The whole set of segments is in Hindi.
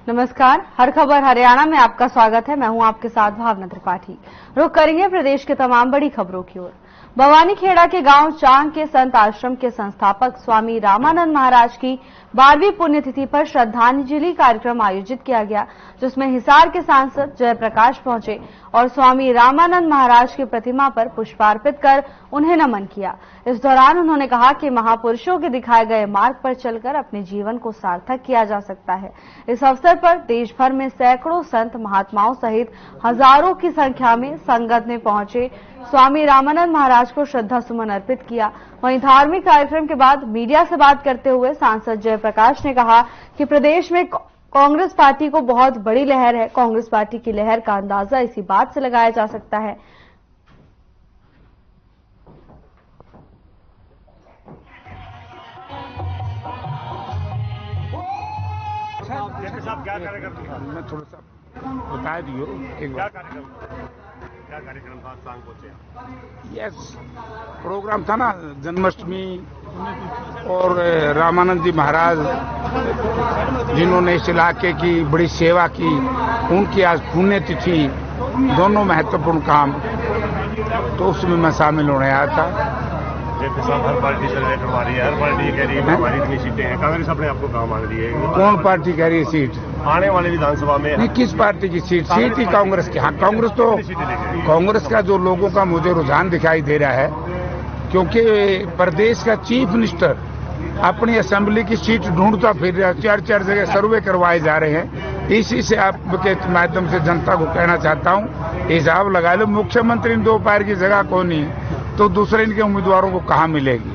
नमस्कार, हर खबर हरियाणा में आपका स्वागत है। मैं हूं आपके साथ भावना त्रिपाठी। रुख करेंगे प्रदेश के तमाम बड़ी खबरों की ओर। भवानीखेड़ा के गांव चांग के संत आश्रम के संस्थापक स्वामी रामानंद महाराज की 12वीं पुण्यतिथि पर श्रद्धांजलि कार्यक्रम आयोजित किया गया, जिसमें हिसार के सांसद जयप्रकाश पहुंचे और स्वामी रामानंद महाराज की प्रतिमा पर पुष्पार्पित कर उन्हें नमन किया। इस दौरान उन्होंने कहा कि महापुरुषों के दिखाए गए मार्ग पर चलकर अपने जीवन को सार्थक किया जा सकता है। इस अवसर पर देश भर में सैकड़ों संत महात्माओं सहित हजारों की संख्या में संगत में पहुंचे स्वामी रामानंद महाराज को श्रद्धा सुमन अर्पित किया। वहीं धार्मिक कार्यक्रम के बाद मीडिया से बात करते हुए सांसद जयप्रकाश ने कहा कि प्रदेश में कांग्रेस पार्टी को बहुत बड़ी लहर है। कांग्रेस पार्टी की लहर का अंदाजा इसी बात से लगाया जा सकता है। साहब क्या कार्यक्रम मैं थोड़ा सा बता दियो एक बार। क्या कार्यक्रम था? सांग पहुंचे। यस, प्रोग्राम था ना जन्माष्टमी और रामानंद जी महाराज जिन्होंने इस इलाके की बड़ी सेवा की, उनकी आज पुण्यतिथि, दोनों महत्वपूर्ण काम, तो उसमें मैं शामिल होने आया था। साहब हर पार्टी सर्वे करवा रही है, हर पार्टी कह रही है हमारी इतनी सीटें हैं। कांग्रेस अपने आपको कहाँ मांग रही है? कौन पार्टी कह रही है सीट? आने वाले विधानसभा में नहीं, किस पार्टी की सीट? सीट ही कांग्रेस की। हाँ, कांग्रेस तो कांग्रेस का जो लोगों का मुझे रुझान दिखाई दे रहा है, क्योंकि प्रदेश का चीफ मिनिस्टर अपनी असेंबली की सीट ढूंढता फिर रहा, 4-4 जगह सर्वे करवाए जा रहे हैं। इसी से आपके माध्यम से जनता को कहना चाहता हूँ, हिसाब लगा लो, मुख्यमंत्री ने 2 पैर की जगह कौन नहीं, तो दूसरे इनके उम्मीदवारों को कहाँ मिलेगी?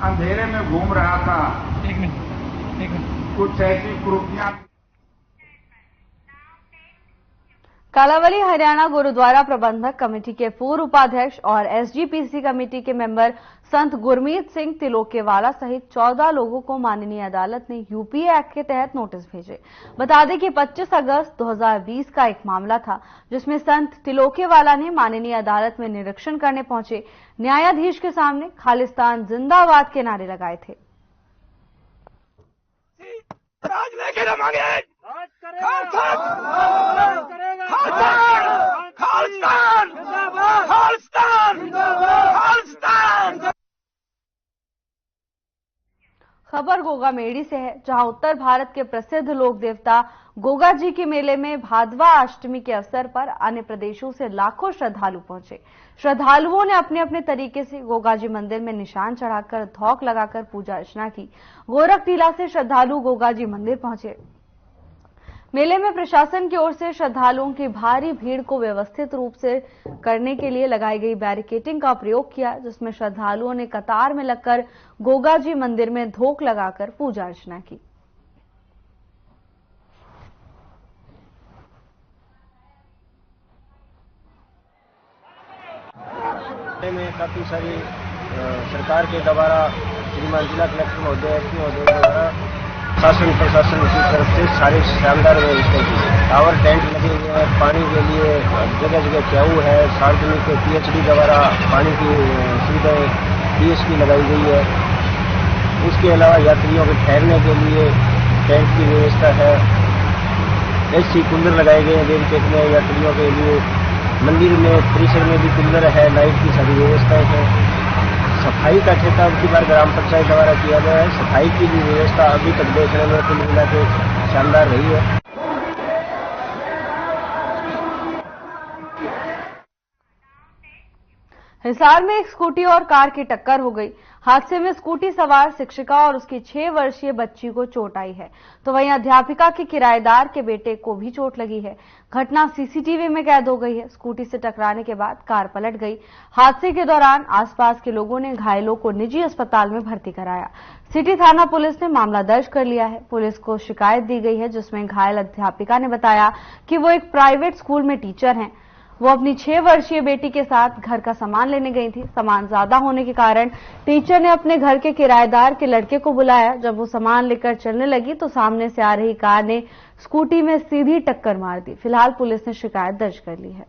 अंधेरे में घूम रहा था, एक मिनट कुछ ऐसी कुरीतियां। कालावली हरियाणा गुरुद्वारा प्रबंधक कमेटी के पूर्व उपाध्यक्ष और एसजीपीसी कमेटी के मेंबर संत गुरमीत सिंह तिलोकेवाला सहित 14 लोगों को माननीय अदालत ने यूपीए एक्ट के तहत नोटिस भेजे। बता दें कि 25 अगस्त 2020 का एक मामला था, जिसमें संत तिलोकेवाला ने माननीय अदालत में निरीक्षण करने पहुंचे न्यायाधीश के सामने खालिस्तान जिंदाबाद के नारे लगाए थे। खबर गोगा मेड़ी से है, जहां उत्तर भारत के प्रसिद्ध लोक देवता गोगा जी के मेले में भादवा अष्टमी के अवसर पर अन्य प्रदेशों से लाखों श्रद्धालु पहुंचे। श्रद्धालुओं ने अपने अपने तरीके से गोगा जी मंदिर में निशान चढ़ाकर धौक लगाकर पूजा अर्चना की। गोरखटीला से श्रद्धालु गोगा जी मंदिर पहुंचे। मेले में प्रशासन की ओर से श्रद्धालुओं की भारी भीड़ को व्यवस्थित रूप से करने के लिए लगाई गई बैरिकेडिंग का प्रयोग किया, जिसमें श्रद्धालुओं ने कतार में लगकर गोगा जी मंदिर में धोख लगाकर पूजा अर्चना की। में काफी सारी सरकार के द्वारा श्रीमान जिला कलेक्टर महोदय, एसपी महोदय द्वारा शासन प्रशासन की तरफ से सारे शानदार व्यवस्था की है। टावर टेंट लगे हुए हैं, पानी के लिए जगह जगह क्याऊ है, सार्वजनिक पीएचडी द्वारा पानी की सुविधाएं डीएसपी लगाई गई है। इसके अलावा यात्रियों के ठहरने के लिए टेंट की व्यवस्था है। एसी कूलर लगाए गए हैं बैरिकेड में यात्रियों के लिए। मंदिर में परिसर में भी कूलर है, लाइट की सारी व्यवस्थाएं हैं। सफाई का ठेका अब की बार ग्राम पंचायत द्वारा किया गया है। सफाई की भी व्यवस्था अभी तक देखने में कुल मिला के शानदार रही है। हिसार में एक स्कूटी और कार की टक्कर हो गई। हादसे में स्कूटी सवार शिक्षिका और उसकी 6 वर्षीय बच्ची को चोट आई है, तो वहीं अध्यापिका के किराएदार के बेटे को भी चोट लगी है। घटना सीसीटीवी में कैद हो गई है। स्कूटी से टकराने के बाद कार पलट गई। हादसे के दौरान आसपास के लोगों ने घायलों को निजी अस्पताल में भर्ती कराया। सिटी थाना पुलिस ने मामला दर्ज कर लिया है। पुलिस को शिकायत दी गई है, जिसमें घायल अध्यापिका ने बताया कि वो एक प्राइवेट स्कूल में टीचर हैं। वो अपनी 6 वर्षीय बेटी के साथ घर का सामान लेने गई थी। सामान ज्यादा होने के कारण टीचर ने अपने घर के किराएदार के लड़के को बुलाया। जब वो सामान लेकर चलने लगी तो सामने से आ रही कार ने स्कूटी में सीधी टक्कर मार दी। फिलहाल पुलिस ने शिकायत दर्ज कर ली है।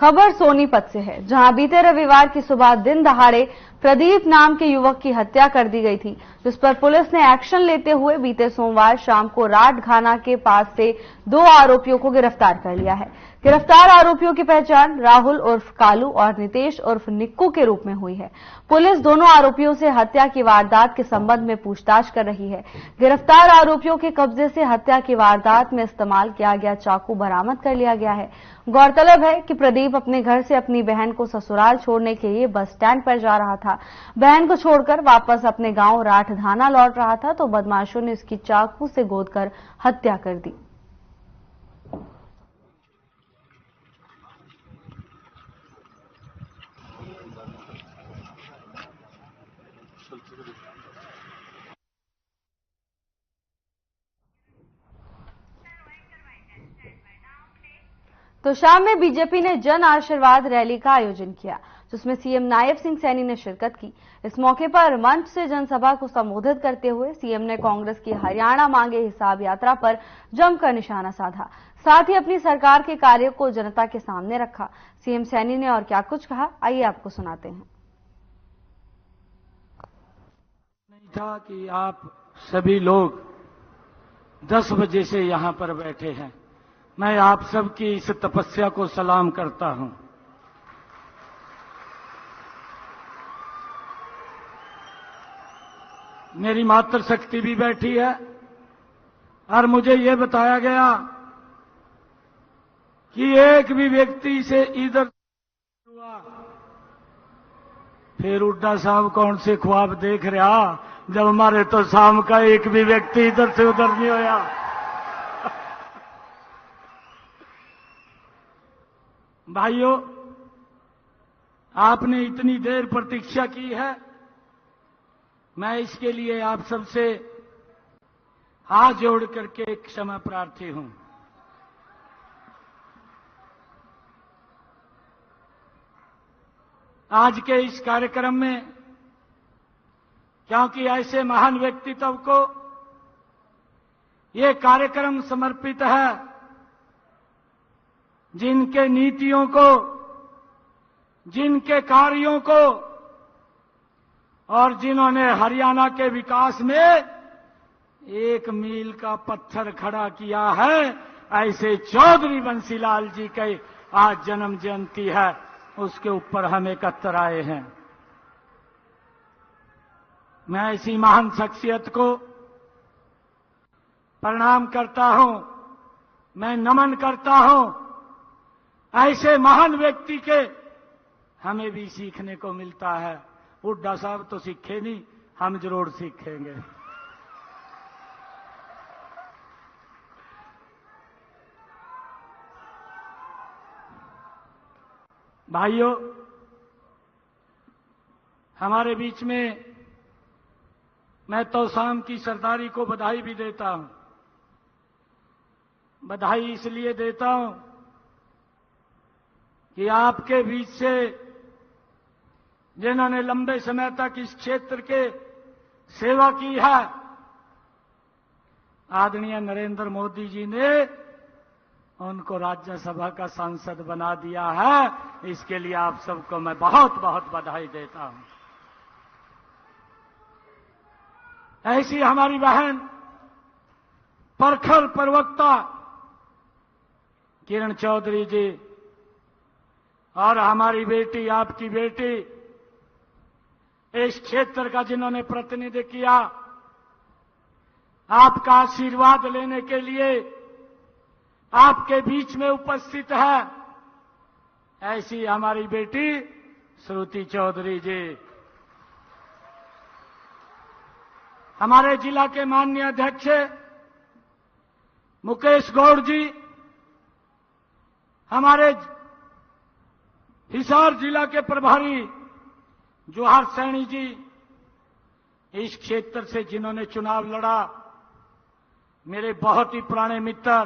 खबर सोनीपत से है, जहां बीते रविवार की सुबह दिन दहाड़े प्रदीप नाम के युवक की हत्या कर दी गई थी, जिस पर पुलिस ने एक्शन लेते हुए बीते सोमवार शाम को राटघाना के पास से 2 आरोपियों को गिरफ्तार कर लिया है। गिरफ्तार आरोपियों की पहचान राहुल उर्फ कालू और नितेश उर्फ निक्कू के रूप में हुई है। पुलिस दोनों आरोपियों से हत्या की वारदात के संबंध में पूछताछ कर रही है। गिरफ्तार आरोपियों के कब्जे से हत्या की वारदात में इस्तेमाल किया गया चाकू बरामद कर लिया गया है। गौरतलब है कि प्रदीप अपने घर से अपनी बहन को ससुराल छोड़ने के लिए बस स्टैंड पर जा रहा था। बहन को छोड़कर वापस अपने गांव राठधाना लौट रहा था तो बदमाशों ने उसकी चाकू से गोदकर हत्या कर दी। तो शाम में बीजेपी ने जन आशीर्वाद रैली का आयोजन किया, जिसमें सीएम नायब सिंह सैनी ने शिरकत की। इस मौके पर मंच से जनसभा को संबोधित करते हुए सीएम ने कांग्रेस की हरियाणा मांगे हिसाब यात्रा पर जमकर निशाना साधा, साथ ही अपनी सरकार के कार्यों को जनता के सामने रखा। सीएम सैनी ने और क्या कुछ कहा, आइए आपको सुनाते हैं। नहीं था कि आप सभी लोग 10 बजे से यहां पर बैठे हैं। मैं आप सबकी इस तपस्या को सलाम करता हूं। मेरी मातृशक्ति भी बैठी है और मुझे यह बताया गया कि एक भी व्यक्ति से इधर हुआ। फिर हुड्डा साहब कौन से ख्वाब देख रहा जब हमारे तो शाम का एक भी व्यक्ति इधर से उधर नहीं होया। भाइयों, आपने इतनी देर प्रतीक्षा की है, मैं इसके लिए आप सबसे हाथ जोड़ करके क्षमा प्रार्थी हूं। आज के इस कार्यक्रम में, क्योंकि ऐसे महान व्यक्तित्व को ये कार्यक्रम समर्पित है जिनके नीतियों को, जिनके कार्यों को और जिन्होंने हरियाणा के विकास में एक मील का पत्थर खड़ा किया है, ऐसे चौधरी बंसीलाल जी के आज जन्म जयंती है, उसके ऊपर हम एकत्र आए हैं। मैं ऐसी महान शख्सियत को प्रणाम करता हूं, मैं नमन करता हूं। ऐसे महान व्यक्ति के हमें भी सीखने को मिलता है। हुड्डा साहब तो सीखे नहीं, हम जरूर सीखेंगे। भाइयों, हमारे बीच में मैं तौसाम की सरदारी को बधाई भी देता हूं। बधाई इसलिए देता हूं कि आपके बीच से जिन्होंने लंबे समय तक इस क्षेत्र के सेवा की है, आदरणीय नरेंद्र मोदी जी ने उनको राज्यसभा का सांसद बना दिया है। इसके लिए आप सबको मैं बहुत बहुत बधाई देता हूं। ऐसी हमारी बहन प्रखर प्रवक्ता किरण चौधरी जी और हमारी बेटी, आपकी बेटी, इस क्षेत्र का जिन्होंने प्रतिनिधित्व किया, आपका आशीर्वाद लेने के लिए आपके बीच में उपस्थित है, ऐसी हमारी बेटी श्रुति चौधरी जी, हमारे जिला के माननीय अध्यक्ष मुकेश गौड़ जी, हमारे हिसार जिला के प्रभारी जोहार सैनी जी, इस क्षेत्र से जिन्होंने चुनाव लड़ा, मेरे बहुत ही पुराने मित्र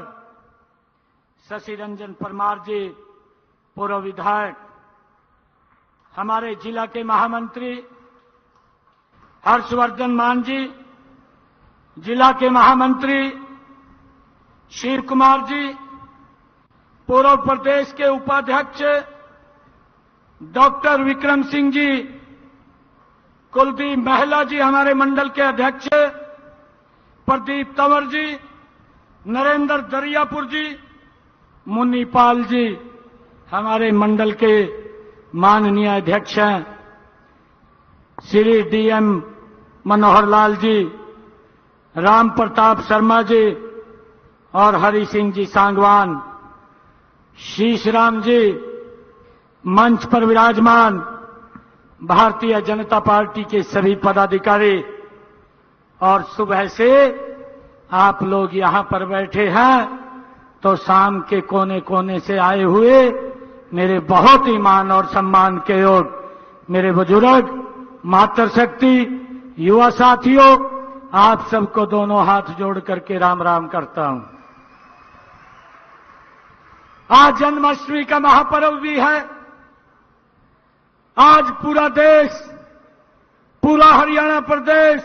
शशि रंजन परमार जी, पूर्व विधायक, हमारे जिला के महामंत्री हर्षवर्धन मान जी, जिला के महामंत्री शिव कुमार जी, पूर्व प्रदेश के उपाध्यक्ष डॉक्टर विक्रम सिंह जी, कुलदीप महिला जी हमारे मंडल के अध्यक्ष, प्रदीप तंवर जी, नरेंद्र दरियापुर जी, मुन्नीपाल जी हमारे मंडल के माननीय अध्यक्ष हैं, श्री डीएम मनोहर लाल जी, राम प्रताप शर्मा जी और हरि सिंह जी सांगवान, शीश राम जी मंच पर विराजमान, भारतीय जनता पार्टी के सभी पदाधिकारी, और सुबह से आप लोग यहां पर बैठे हैं तो शाम के कोने कोने से आए हुए मेरे बहुत ही मान और सम्मान के योग मेरे बुजुर्ग, मातृशक्ति, युवा साथियों, आप सबको दोनों हाथ जोड़ करके राम राम करता हूं। आज जन्माष्टमी का महापर्व भी है। आज पूरा देश, पूरा हरियाणा प्रदेश,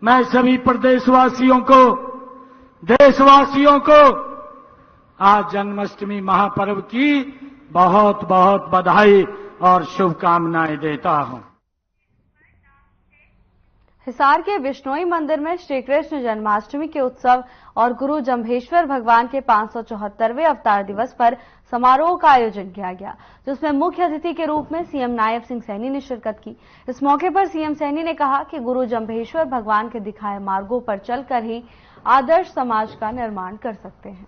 मैं सभी प्रदेशवासियों को, देशवासियों को आज जन्माष्टमी महापर्व की बहुत बहुत बधाई और शुभकामनाएं देता हूं। हिसार के बिश्नोई मंदिर में श्री कृष्ण जन्माष्टमी के उत्सव और गुरु जम्भेश्वर भगवान के 574वें अवतार दिवस पर समारोह का आयोजन किया गया, जिसमें मुख्य अतिथि के रूप में सीएम नायब सिंह सैनी ने शिरकत की। इस मौके पर सीएम सैनी ने कहा कि गुरु जम्भेश्वर भगवान के दिखाए मार्गों पर चलकर ही आदर्श समाज का निर्माण कर सकते हैं।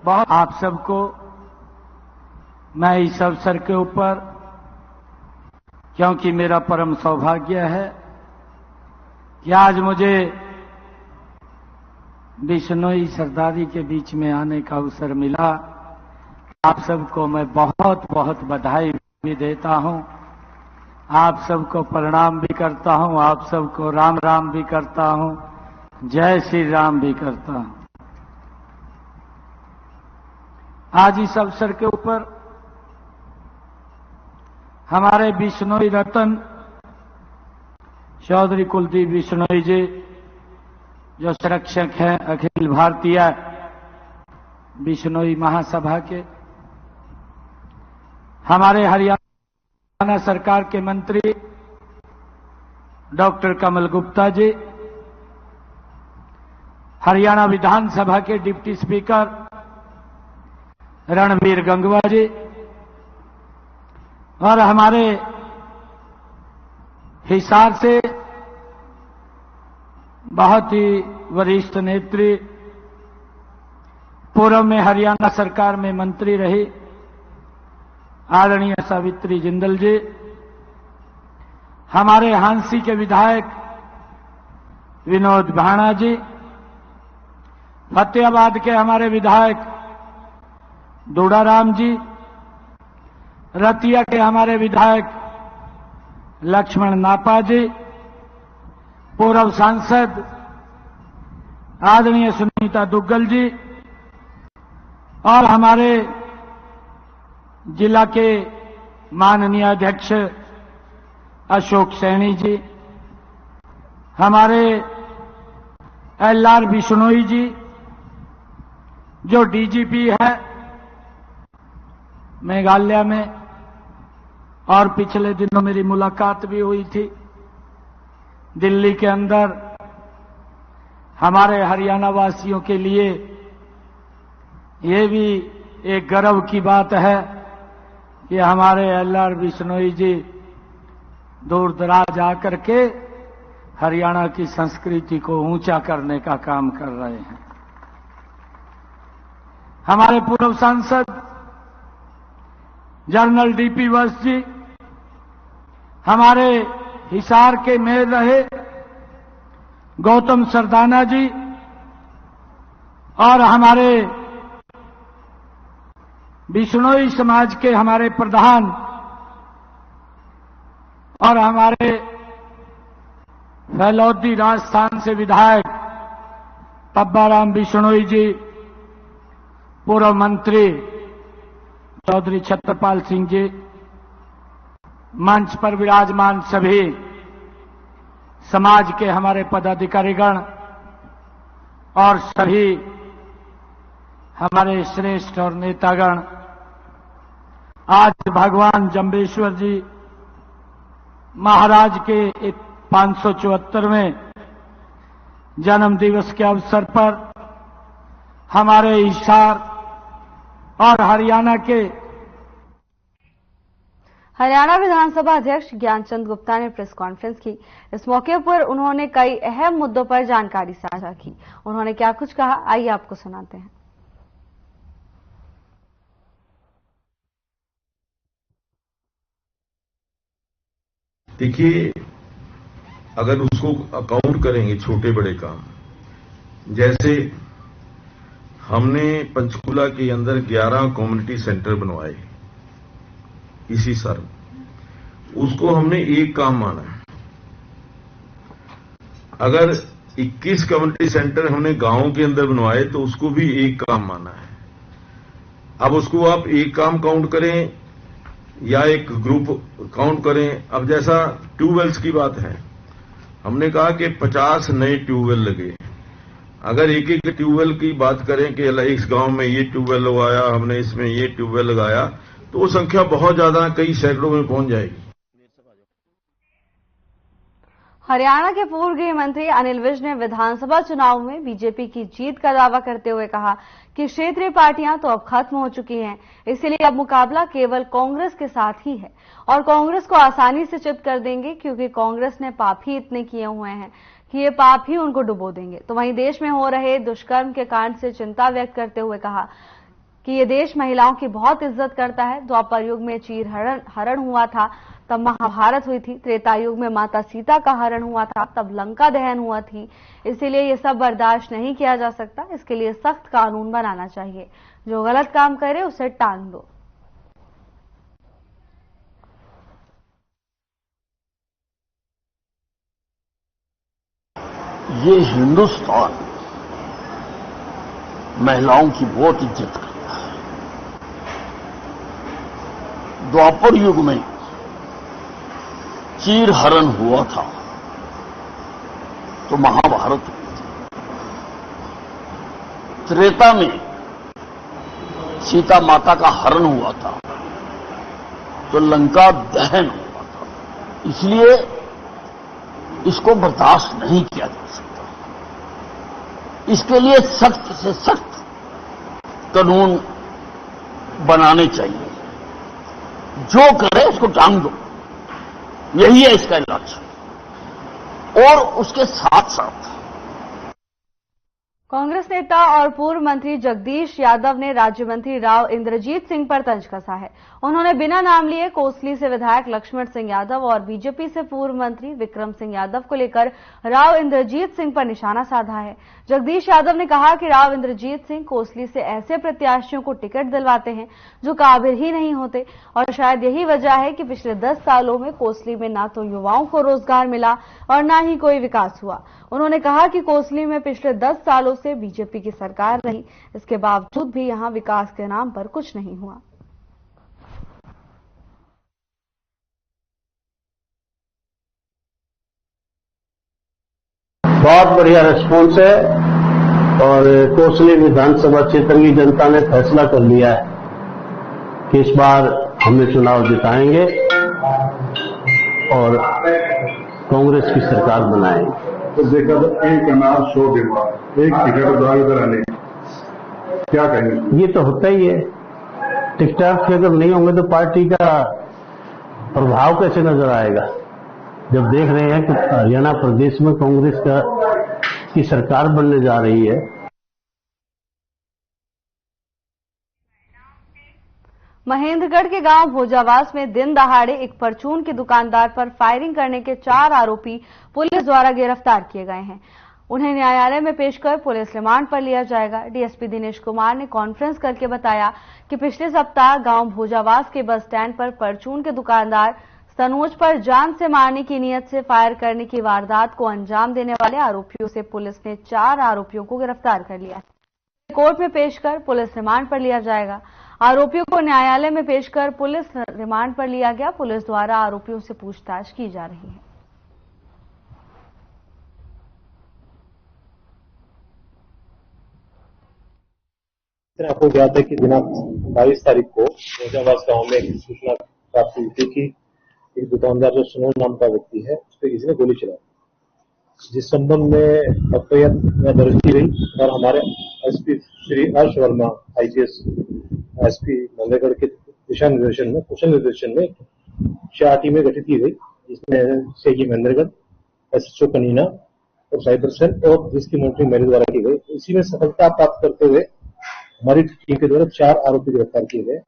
बहुत आप सबको मैं इस अवसर के ऊपर, क्योंकि मेरा परम सौभाग्य है कि आज मुझे बिश्नोई सरदारी के बीच में आने का अवसर मिला, आप सबको मैं बहुत बहुत बधाई भी देता हूं, आप सबको प्रणाम भी करता हूं, आप सबको राम राम भी करता हूं, जय श्री राम भी करता हूं। आज इस अवसर के ऊपर हमारे बिश्नोई रतन चौधरी कुलदीप बिश्नोई जी, जो संरक्षक हैं अखिल भारतीय बिश्नोई महासभा के, हमारे हरियाणा सरकार के मंत्री डॉक्टर कमल गुप्ता जी, हरियाणा विधानसभा के डिप्टी स्पीकर रणबीर गंगवा जी, और हमारे हिसार से बहुत ही वरिष्ठ नेत्री, पूर्व में हरियाणा सरकार में मंत्री रही आदरणीय सावित्री जिंदल जी, हमारे हांसी के विधायक विनोद भाणा जी, फतेहाबाद के हमारे विधायक दूडाराम जी, रतिया के हमारे विधायक लक्ष्मण नापा जी, पूर्व सांसद आदरणीय सुनीता दुग्गल जी, और हमारे जिला के माननीय अध्यक्ष अशोक सैनी जी, हमारे एलआर बिश्नोई जी जो डीजीपी है मेघालय में, और पिछले दिनों मेरी मुलाकात भी हुई थी दिल्ली के अंदर। हमारे हरियाणा वासियों के लिए ये भी एक गर्व की बात है कि हमारे एलआर बिश्नोई जी दूर दराज आकर के हरियाणा की संस्कृति को ऊंचा करने का काम कर रहे हैं। हमारे पूर्व सांसद जनरल डीपी वत्स जी, हमारे हिसार के मेयर रहे गौतम सरदाना जी, और हमारे बिश्नोई समाज के हमारे प्रधान और हमारे फैलौदी राजस्थान से विधायक पब्बाराम बिश्नोई जी, पूर्व मंत्री चौधरी छत्रपाल सिंह जी, मंच पर विराजमान सभी समाज के हमारे पदाधिकारीगण और सभी हमारे श्रेष्ठ और नेतागण, आज भगवान जम्बेश्वर जी महाराज के 574वें जन्म दिवस के अवसर पर हमारे हिसार और हरियाणा विधानसभा अध्यक्ष ज्ञानचंद गुप्ता ने प्रेस कॉन्फ्रेंस की। इस मौके पर उन्होंने कई अहम मुद्दों पर जानकारी साझा की। उन्होंने क्या कुछ कहा, आइए आपको सुनाते हैं। देखिए, अगर उसको अकाउंट करेंगे छोटे बड़े काम, जैसे हमने पंचकुला के अंदर 11 कम्युनिटी सेंटर बनवाए इसी साल, उसको हमने एक काम माना है। अगर 21 कम्युनिटी सेंटर हमने गांवों के अंदर बनवाए तो उसको भी एक काम माना है। अब उसको आप एक काम काउंट करें या एक ग्रुप काउंट करें। अब जैसा ट्यूबवेल्स की बात है, हमने कहा कि 50 नए ट्यूबवेल लगे। अगर एक एक ट्यूबवेल की बात करें कि इस गांव में ये ट्यूबवेल लगाया हमने, इसमें ये ट्यूबवेल लगाया, तो वो संख्या बहुत ज्यादा, कई सैकड़ों में पहुंच जाएगी। हरियाणा के पूर्व गृह मंत्री अनिल विज ने विधानसभा चुनाव में बीजेपी की जीत का दावा करते हुए कहा कि क्षेत्रीय पार्टियां तो अब खत्म हो चुकी हैं, इसलिए अब मुकाबला केवल कांग्रेस के साथ ही है और कांग्रेस को आसानी से चित कर देंगे, क्योंकि कांग्रेस ने पाप ही इतने किए हुए हैं कि ये पाप ही उनको डुबो देंगे। तो वहीं देश में हो रहे दुष्कर्म के कांड से चिंता व्यक्त करते हुए कहा कि ये देश महिलाओं की बहुत इज्जत करता है। द्वापर युग में चीर हरण हुआ था, तब महाभारत हुई थी। त्रेता युग में माता सीता का हरण हुआ था, तब लंका दहन हुआ थी। इसीलिए ये सब बर्दाश्त नहीं किया जा सकता। इसके लिए सख्त कानून बनाना चाहिए। जो गलत काम करे उसे टांग दो। ये हिंदुस्तान महिलाओं की बहुत इज्जत करता है। द्वापर युग में चीर हरण हुआ था तो महाभारत हुई थी। त्रेता में सीता माता का हरण हुआ था तो लंका दहन हुआ था। इसलिए इसको बर्दाश्त नहीं किया जा सकता। इसके लिए सख्त से सख्त कानून बनाने चाहिए। जो करे उसको टांग दो, यही है इसका लक्ष्य। और उसके साथ साथ कांग्रेस नेता और पूर्व मंत्री जगदीश यादव ने राज्य मंत्री राव इंद्रजीत सिंह पर तंज कसा है। उन्होंने बिना नाम लिए कोसली से विधायक लक्ष्मण सिंह यादव और बीजेपी से पूर्व मंत्री विक्रम सिंह यादव को लेकर राव इंद्रजीत सिंह पर निशाना साधा है। जगदीश यादव ने कहा कि राव इंद्रजीत सिंह कोसली से ऐसे प्रत्याशियों को टिकट दिलवाते हैं जो काबिल ही नहीं होते, और शायद यही वजह है कि पिछले 10 सालों में कोसली में ना तो युवाओं को रोजगार मिला और ना ही कोई विकास हुआ। उन्होंने कहा कि कोसली में पिछले 10 सालों से बीजेपी की सरकार रही, इसके बावजूद भी यहां विकास के नाम पर कुछ नहीं हुआ। बहुत बढ़िया रिस्पॉन्स है और कोसली विधानसभा क्षेत्र की जनता ने फैसला कर लिया है कि इस बार हमें चुनाव जिताएंगे और कांग्रेस की सरकार बनाएंगे। तो देखा तो एक अनार 100 गिरवा, एक टिकट इधर आने, क्या कहेंगे? ये तो होता ही है। टिकट अगर नहीं होंगे तो पार्टी का प्रभाव कैसे नजर आएगा? जब देख रहे हैं कि हरियाणा प्रदेश में कांग्रेस की सरकार बनने जा रही है। महेंद्रगढ़ के गांव भोजावास में दिन दहाड़े एक परचून के दुकानदार पर फायरिंग करने के 4 आरोपी पुलिस द्वारा गिरफ्तार किए गए हैं। उन्हें न्यायालय में पेश कर पुलिस रिमांड पर लिया जाएगा। डीएसपी दिनेश कुमार ने कॉन्फ्रेंस करके बताया कि पिछले सप्ताह गांव भोजावास के बस स्टैंड पर परचून के दुकानदार सनोज पर जान से मारने की नीयत से फायर करने की वारदात को अंजाम देने वाले आरोपियों से पुलिस ने 4 आरोपियों को गिरफ्तार कर लिया है। कोर्ट में पेश कर पुलिस रिमांड पर लिया जाएगा। आरोपियों को न्यायालय में पेश कर पुलिस रिमांड पर लिया गया। पुलिस द्वारा आरोपियों से पूछताछ की जा रही है। तरह आपको ज्ञात है कि दिनांक 22 तारीख को फैजाबाद गांव में एक सूचना प्राप्त हुई थी कि एक दुकानदार जो सुनोर नाम का व्यक्ति है उस पर किसी ने गोली चलाई, जिस संबंध में एफआईआर दर्ज की गई और हमारे SP Shri Harsh Verma IPS SP नंदेगढ़ के दिशा निर्देशन में कुशल निर्देशन में 4 टीमें गठित की गई, जिसमें सीआईए महेंद्रगढ़, एसएचओ कनीना और साइबर सेल और जिसकी मॉनिटरिंग मेरे द्वारा की गई। इसी में सफलता प्राप्त करते हुए हमारी टीम के द्वारा 4 आरोपी गिरफ्तार किए गए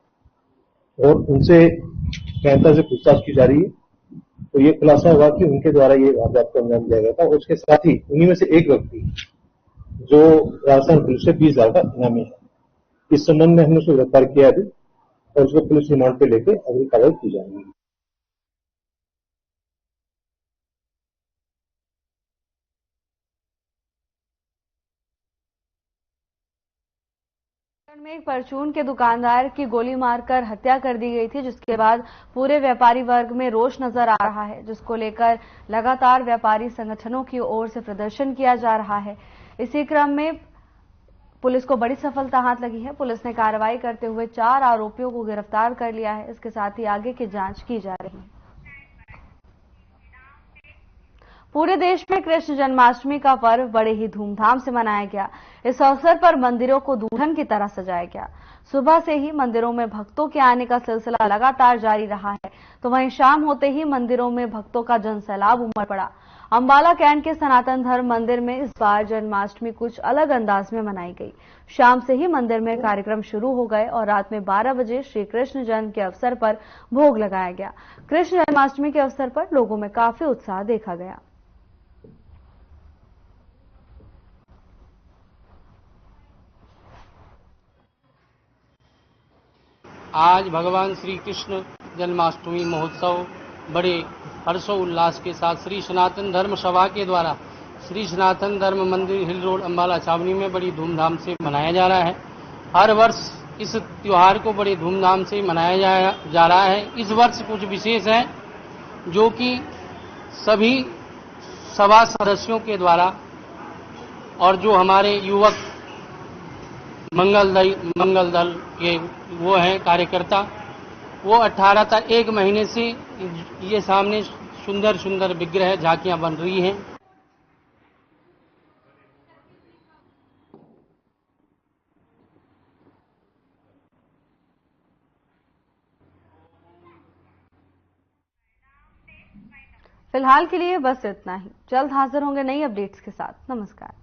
और उनसे गहनता से पूछताछ की जा रही है। तो ये खुलासा हुआ कि उनके द्वारा ये वारदात को अंजाम दिया गया था और उसके साथ ही उन्हीं में से एक व्यक्ति जो राजस्थान पुलिस से 20,000 का इनामी है, इस संबंध में हमने उसको गिरफ्तार किया अभी और उसको पुलिस रिमांड पे लेकर अगली कार्रवाई की जाएगी। में एक परचून के दुकानदार की गोली मारकर हत्या कर दी गई थी, जिसके बाद पूरे व्यापारी वर्ग में रोष नजर आ रहा है, जिसको लेकर लगातार व्यापारी संगठनों की ओर से प्रदर्शन किया जा रहा है। इसी क्रम में पुलिस को बड़ी सफलता हाथ लगी है। पुलिस ने कार्रवाई करते हुए 4 आरोपियों को गिरफ्तार कर लिया है। इसके साथ ही आगे की जांच की जा रही है। पूरे देश में कृष्ण जन्माष्टमी का पर्व बड़े ही धूमधाम से मनाया गया। इस अवसर पर मंदिरों को दुल्हन की तरह सजाया गया। सुबह से ही मंदिरों में भक्तों के आने का सिलसिला लगातार जारी रहा है, तो वहीं शाम होते ही मंदिरों में भक्तों का जनसैलाब उमड़ पड़ा। अंबाला कैंट के सनातन धर्म मंदिर में इस बार जन्माष्टमी कुछ अलग अंदाज में मनाई गई। शाम से ही मंदिर में कार्यक्रम शुरू हो गए और रात में 12 बजे श्री कृष्ण जन्म के अवसर पर भोग लगाया गया। कृष्ण जन्माष्टमी के अवसर पर लोगों में काफी उत्साह देखा गया। आज भगवान श्री कृष्ण जन्माष्टमी महोत्सव बड़े हर्षोल्लास के साथ श्री सनातन धर्म सभा के द्वारा श्री सनातन धर्म मंदिर हिल रोड अंबाला छावनी में बड़ी धूमधाम से मनाया जा रहा है। हर वर्ष इस त्योहार को बड़े धूमधाम से मनाया जा रहा है। इस वर्ष कुछ विशेष है, जो कि सभी सभा सदस्यों के द्वारा और जो हमारे युवक मंगल दल के वो हैं कार्यकर्ता, वो 18 तक 1 महीने से ये सामने सुंदर सुंदर विग्रह झांकियां बन रही हैं। फिलहाल के लिए बस इतना ही। जल्द हाजिर होंगे नई अपडेट्स के साथ। नमस्कार।